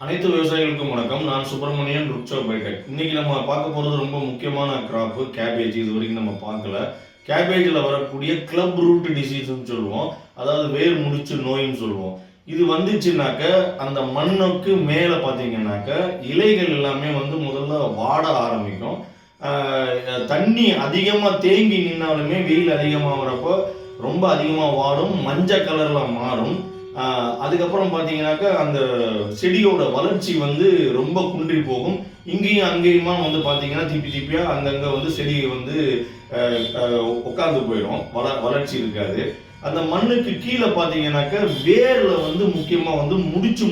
அனைத்து விவசாயிகளுக்கும் வணக்கம். நான் சுப்பிரமணியன், ருட்சோ பைடெக். இன்னைக்கு நம்ம பார்க்க போகிறது ரொம்ப முக்கியமான கிராப் கேபேஜ். இது வரைக்கும் நம்ம பார்க்கல. கேபேஜில் வரக்கூடிய கிளப் ரூட் டிசீஸ்ன்னு சொல்லுவோம், அதாவது வேர் முடிச்சு நோயின்னு சொல்லுவோம். இது வந்துச்சுனாக்க அந்த மண்ணுக்கு மேலே பார்த்தீங்கன்னாக்க இலைகள் எல்லாமே முதல்ல வாட ஆரம்பிக்கும். தண்ணி அதிகமாக தேங்கி நின்னாலுமே வெயில் அதிகமாக வரப்போ ரொம்ப அதிகமாக வாடும், மஞ்சள் கலரில் மாறும். அதுக்கப்புறம் பார்த்தீங்கன்னாக்கா அந்த செடியோட வளர்ச்சி ரொம்ப குன்றி போகும். இங்கேயும் அங்கேயுமா பார்த்தீங்கன்னா திப்பியாக அங்கங்கே செடி உட்காந்து போயிடும், வளர்ச்சி இருக்காது. அந்த மண்ணுக்கு கீழே பார்த்தீங்கன்னாக்கா வேரில் முக்கியமாக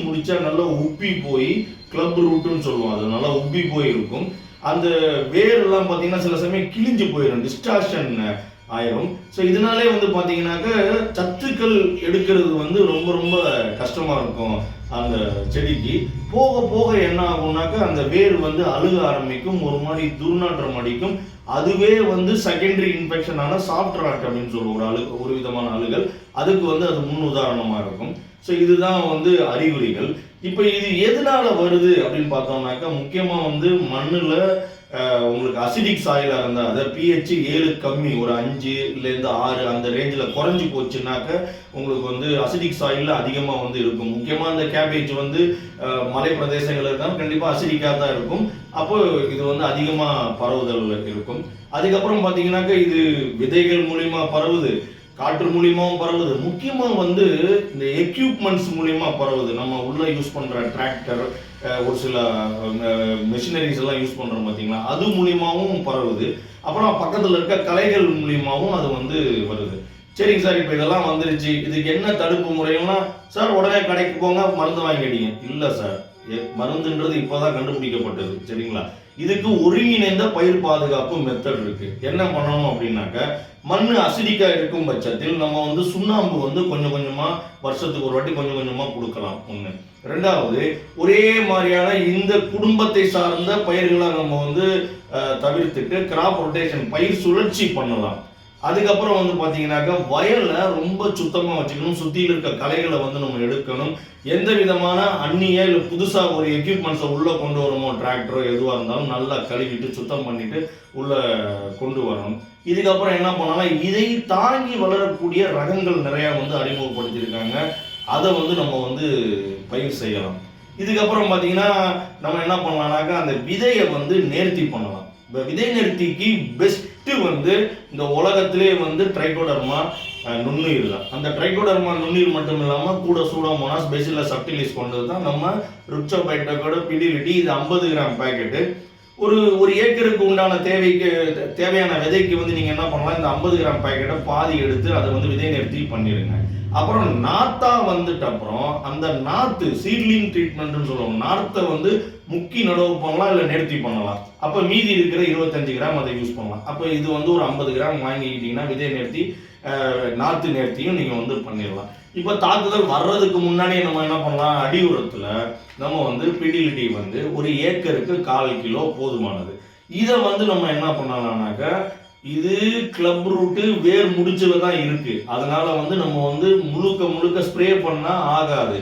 முடிச்சா நல்லா உப்பி போய் கிளப் ரூட்டுன்னு சொல்லுவோம், அது நல்லா உப்பி போய் இருக்கும். அந்த வேரெல்லாம் பார்த்தீங்கன்னா சில சமயம் கிழிஞ்சு போயிடும், டிஸ்டார்ஷன் ஆயிரும். ஸோ இதனாலே பார்த்தீங்கன்னாக்க சத்துக்கள் எடுக்கிறது ரொம்ப ரொம்ப கஷ்டமாக இருக்கும். அந்த செடிக்கு போக போக என்ன ஆகும்னாக்க அந்த வேர் அழுக ஆரம்பிக்கும், ஒரு மாதிரி துர்நாற்றம் அடிக்கும். அதுவே செகண்டரி இன்ஃபெக்ஷனான சாஃப்ட் ராட் அப்படின்னு சொல்லுவோம், ஒரு விதமான அழுகல். அதுக்கு அது முன் உதாரணமாக இருக்கும். ஸோ இதுதான் அறிகுறிகள். இப்போ இது எதனால வருது அப்படின்னு பார்த்தோம்னாக்கா முக்கியமாக மண்ணில் உங்களுக்கு அசிடிக் சாயிலாக இருந்தால், அதாவது பிஹெச் 7 கம்மி, ஒரு 5லேருந்து 6 அந்த ரேஞ்சில் குறைஞ்சி போச்சுனாக்க உங்களுக்கு அசிடிக் சாயிலில் அதிகமாக இருக்கும். முக்கியமாக இந்த கேபேஜ் மலை பிரதேசங்கள் இருந்தாலும் கண்டிப்பாக அசிடிக்காக தான் இருக்கும். அப்போ இது அதிகமாக பரவுதல் இருக்கும். அதுக்கப்புறம் பார்த்தீங்கன்னாக்க இது விதைகள் மூலிமா பரவுது, காற்று மூலியமாகவும் பரவுது. முக்கியமாக இந்த எக்யூப்மெண்ட்ஸ் மூலியமா பரவுது. நம்ம உள்ள யூஸ் பண்ணுற டிராக்டர், ஒரு சில மெஷினரிஸ் எல்லாம் யூஸ் பண்ணுறோம் பார்த்தீங்களா, அது மூலியமாகவும் பரவுது. அப்புறம் பக்கத்தில் இருக்க கலைகள் மூலியமாகவும் அது வருது. சரிங்க சார், இப்போ இதெல்லாம் வந்துருச்சு, இதுக்கு என்ன தடுப்பு முறைன்னா, சார் உடனே கடைக்கு போங்க மருந்து வாங்கிடுங்க. இல்லை சார், மருந்துன்றது இப்போதான் கண்டுபிடிக்கப்பட்டது. சரிங்களா, இதுக்கு ஒருங்கிணைந்த பயிர் பாதுகாப்பு மெத்தட் இருக்கு. என்ன பண்ணணும் அப்படின்னாக்க, மண் அசிடிக்கா இருக்கும் பட்சத்தில் நம்ம சுண்ணாம்பு கொஞ்சம் கொஞ்சமா வருஷத்துக்கு ஒரு வாட்டி கொஞ்சம் கொஞ்சமா கொடுக்கலாம். ஒண்ணு. ரெண்டாவது, ஒரே மாதிரியான இந்த குடும்பத்தை சார்ந்த பயிர்களை நம்ம தவிர்த்துட்டு கிராப் ரொட்டேஷன், பயிர் சுழற்சி பண்ணலாம். அதுக்கப்புறம் பார்த்தீங்கன்னாக்கா வயலை ரொம்ப சுத்தமாக வச்சுக்கணும், சுற்றியில் இருக்க களைகளை நம்ம எடுக்கணும். எந்த விதமான அந்நிய இல்லை புதுசாக ஒரு எக்யூப்மெண்ட்ஸை உள்ளே கொண்டு வரணுமோ, டிராக்டரோ எதுவாக இருந்தாலும் நல்லா கழுவிட்டு சுத்தம் பண்ணிட்டு உள்ளே கொண்டு வரணும். இதுக்கப்புறம் என்ன பண்ணாலும் இதை தாங்கி வளரக்கூடிய ரகங்கள் நிறையா அறிமுகப்படுத்தியிருக்காங்க. அதை நம்ம பயிர் செய்யலாம். இதுக்கப்புறம் பார்த்தீங்கன்னா நம்ம என்ன பண்ணலாம்னாக்கா அந்த விதையை நேர்த்தி பண்ணலாம். இப்போ விதை நேர்த்திக்கு பெஸ்ட்டு இந்த உலகத்திலே ட்ரைகோடர்மா நுண்ணுயிர் தான். அந்த ட்ரைகோடர்மா நுண்ணுயிர் மட்டும் இல்லாமல் கூட சூடோமோனாஸ், பேசிலஸ் சப்டிலிஸ் கொண்டது தான் நம்ம ருட்சோ பைடெக்கோட பிடிலிட்டி. இது 50 கிராம் பேக்கெட்டு. ஒரு ஏக்கருக்கு உண்டான தேவையான விதைக்கு நீங்கள் என்ன பண்ணலாம், இந்த 50 கிராம் பேக்கெட்டை பாதி எடுத்து அதை விதை நேர்த்தி பண்ணிடுங்க. அப்புறம் நாத்தா அப்புறம் அந்த நாத்து சீட்லிங் ட்ரீட்மெண்ட்னு சொல்லுவோம். நாத்தை முக்கி நடவு பண்ணலாம், இல்லை நேர்த்தி பண்ணலாம். அப்போ மீதி இருக்கிற 25 கிராம் அதை யூஸ் பண்ணலாம். அப்போ இது ஒரு 50 கிராம் வாங்கிக்கிட்டீங்கன்னா விதை நேர்த்தி, நாத்து நேர்த்தியும் நீங்கள் பண்ணிடலாம். இப்போ தாக்குதல் வர்றதுக்கு முன்னாடியே நம்ம என்ன பண்ணலாம், அடி உரத்தில் நம்ம பிடிலிட்டி ஒரு ஏக்கருக்கு 1/4 கிலோ போதுமானது. இதை நம்ம என்ன பண்ணலாம்னாக்கா, இது கிளப் ரூட்டு வேர் முடிச்சுல தான் இருக்கு. அதனால நம்ம முழுக்க முழுக்க ஸ்ப்ரே பண்ணா ஆகாது.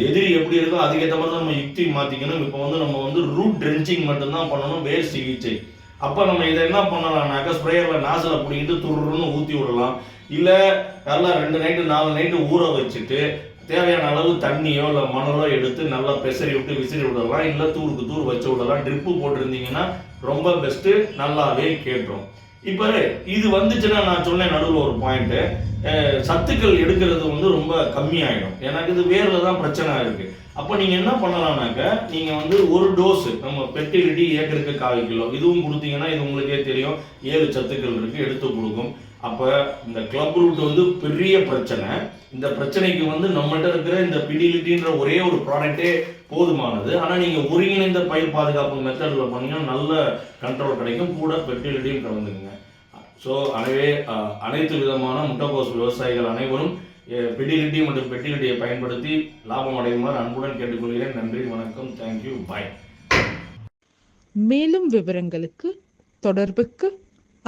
எதிரி எப்படி இருக்கோ அதுக்கேற்ற மாதிரி நம்ம யுக்தி மாத்திக்கணும். இப்போ நம்ம ரூட் ட்ரென்ச்சிங் மட்டும்தான் பண்ணணும், வேர் சிகிச்சை. அப்போ நம்ம இதை என்ன பண்ணலாம்னாக்கா, ஸ்ப்ரேயரில் நாசில பிடிக்கிட்டு துருன்னு ஊற்றி விடலாம். இல்லை நல்லா 2 நைட்டு 4 நைட்டு ஊற வச்சுட்டு தேவையான அளவு தண்ணியோ இல்லை மணலோ எடுத்து நல்லா பெசரி விட்டு விசிறி விடலாம். இல்லை தூருக்கு தூர் வச்சு விடலாம். ட்ரிப்பு போட்டிருந்தீங்கன்னா ரொம்ப பெஸ்ட்டு, நல்லாவே கேட்டுரும். இப்போ இது வந்துச்சுன்னா நான் சொன்னேன் நடுவில் ஒரு பாயிண்ட்டு, சத்துக்கள் எடுக்கிறது ரொம்ப கம்மியாயிடும். எனக்கு இது வேரில் தான் பிரச்சனை இருக்கு. அப்போ நீங்கள் என்ன பண்ணலாம்னாக்க, நீங்கள் ஒரு டோஸு நம்ம பெர்டிலிட்டி ஏக்கருக்கு 1/4 கிலோ இதுவும் கொடுத்தீங்கன்னா, இது உங்களுக்கே தெரியும் 7 சத்துக்கள் இருக்கு, எடுத்து கொடுக்கும். அப்போ இந்த கிளப் ரூட் பெரிய பிரச்சனை. இந்த பிரச்சனைக்கு நம்மகிட்ட இருக்கிற இந்த பிடிலிட்டின்ற ஒரே ஒரு ப்ராடக்டே போதுமானது. ஆனால் நீங்கள் ஒருங்கிணைந்த பயிர் பாதுகாப்பு மெத்தடில் பண்ணீங்கன்னா நல்ல கண்ட்ரோல் கிடைக்கும், கூட பெர்டிலிட்டியும் கலந்துக்குங்க. ஸோ அனைத்து விதமான முட்டைக்கோஸ் விவசாயிகள் அனைவரும் பிடிலிட்டி மற்றும் பெர்டிலிட்டியை பயன்படுத்தி லாபம் அடையுமாறு அன்புடன் கேட்டுக்கொள்கிறேன். நன்றி, வணக்கம், தேங்க்யூ, பாய். மேலும் விவரங்களுக்கு தொடர்புக்கு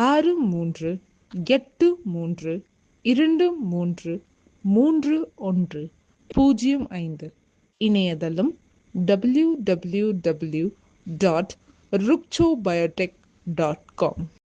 6383233105 இணையதளம் www.rucchobiotech.com.